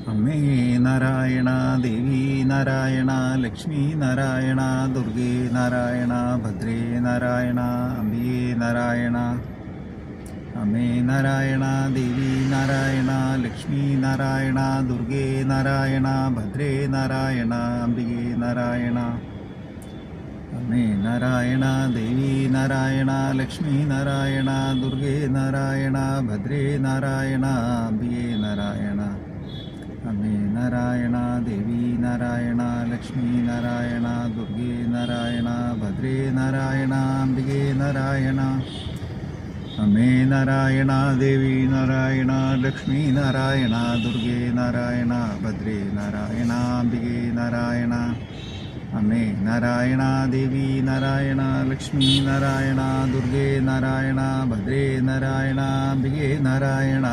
അമ്മേ നാരായണ, ദേവി നാരായണ, ലക്ഷ്മി നാരായണ, ദുർഗേ നാരായണ, ഭദ്രേ നാരായണ, അംബികേ നാരായണ. അമ്മേ നാരായണ, ദേവി നാരായണ, ലക്ഷ്മി നാരായണ, ദുർഗേ നാരായണ, ഭദ്രേ നാരായണ, അംബികേ നാരായണ. അമ്മേ നാരായണ, ദേവി നാരായണ, ലക്ഷ്മി നാരായണ, ദുർഗേ നാരായണ, ഭദ്രേ നാരായണ, അംബികേ നാരായണ. അമ്മേ നാരായണ, ദേവി നാരായണ, ലക്ഷ്മി നാരായണ, ദുർഗേ നാരായണ, ഭദ്രേ നാരായണ, അംബികേ നാരായണ. അമ്മേ നാരായണ, ദേവി നാരായണ, ലക്ഷ്മി നാരായണ, ദുർഗേ നാരായണ, ഭദ്രേ നാരായണ, അംബികേ നാരായണ. അമ്മേ നാരായണ, ദേവി നാരായണ, ലക്ഷ്മി നാരായണ, ദുർഗേ നാരായണ, ഭദ്രേ നാരായണ, അംബികേ നാരായണ.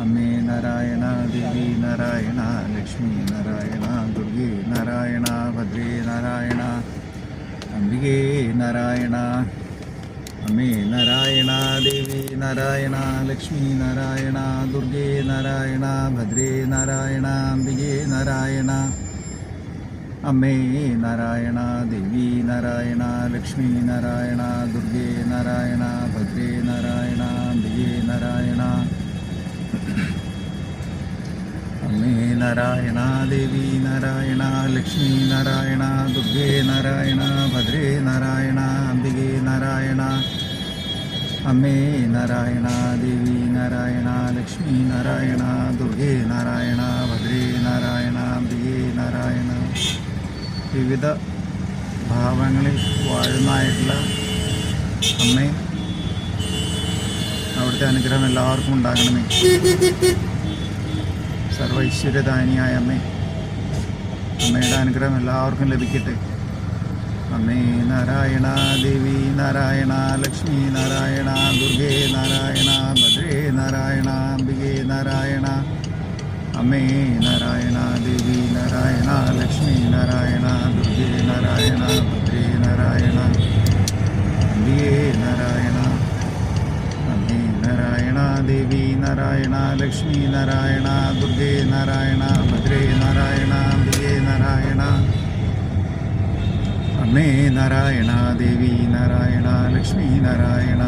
അമ്മേ നാരായണ, ദേവി നാരായണ, ലക്ഷ്മി നാരായണ, ദുർഗേ നാരായണ, ഭദ്രേ നാരായണ, അംബികേ നാരായണ. അമ്മേ നാരായണ, ദേവി നാരായണ, ലക്ഷ്മി നാരായണ, ദുർഗേ നാരായണ, ഭദ്രേ നാരായണ, അംബികേ നാരായണ. അമ്മേ നാരായണ, ദേവി നാരായണ, ലക്ഷ്മി നാരായണ, ദുർഗേ നാരായണ, ഭദ്രേ നാരായണ, അംബികേ നാരായണ. അമ്മേ നാരായണ, ദേവി നാരായണ, ലക്ഷ്മി നാരായണ, ദുർഗേ നാരായണ, ഭദ്രേ നാരായണ, അംബികേ നാരായണ. അമ്മേ നാരായണ, ദേവി നാരായണ, ലക്ഷ്മി നാരായണ, ദുർഗേ നാരായണ, ഭദ്രേ നാരായണ, അംബികേ നാരായണ. വിവിധ ഭാവങ്ങളിൽ വാഴുന്നതായിട്ടുള്ള അമ്മേ, അവിടുത്തെ അനുഗ്രഹം എല്ലാവർക്കും ഉണ്ടാകണമേ. സർവൈശ്വര്യദാനിയായ അമ്മേ, അമ്മയുടെ അനുഗ്രഹം എല്ലാവർക്കും ലഭിക്കട്ടെ. അമ്മേ നാരായണ, ദേവി നാരായണ, ലക്ഷ്മി നാരായണ, ദുർഗേ നാരായണ, ഭദ്രേ നാരായണ, അംബികേ നാരായണ. അമ്മേ നാരായണ, ദേവി നാരായണ, ലക്ഷ്മി നാരായണ, ദുർഗേ നാരായണ, ഭദ്രേ നാരായണ, അംബികേ നാരായണ. അമ്മേ നാരായണ, ദേവി നാരായണ, ലക്ഷ്മി നാരായണ, ദുർഗേ നാരായണ, ഭദ്രേ നാരായണ, അംബികേ നാരായണ. അമ്മേ നാരായണ, ദേവി നാരായണ, ലക്ഷ്മി നാരായണ,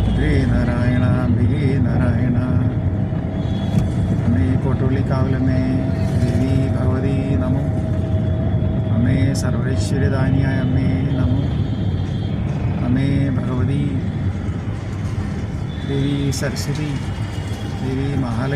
ഭദ്രേ നാരായണ, അംബികേ നാരായണ. അമ്മേ കോട്ടുള്ളിക്കാവലമ്മേ, ദേവി ഭഗവതി നമോ. അമ്മേ സർവൈശ്വര്യദാനിയായ അമ്മേ നമോ. അമ്മേ ഭഗവതി, ദേവി സരസ്വതി, ദേവി മഹാലക്ഷ്മി.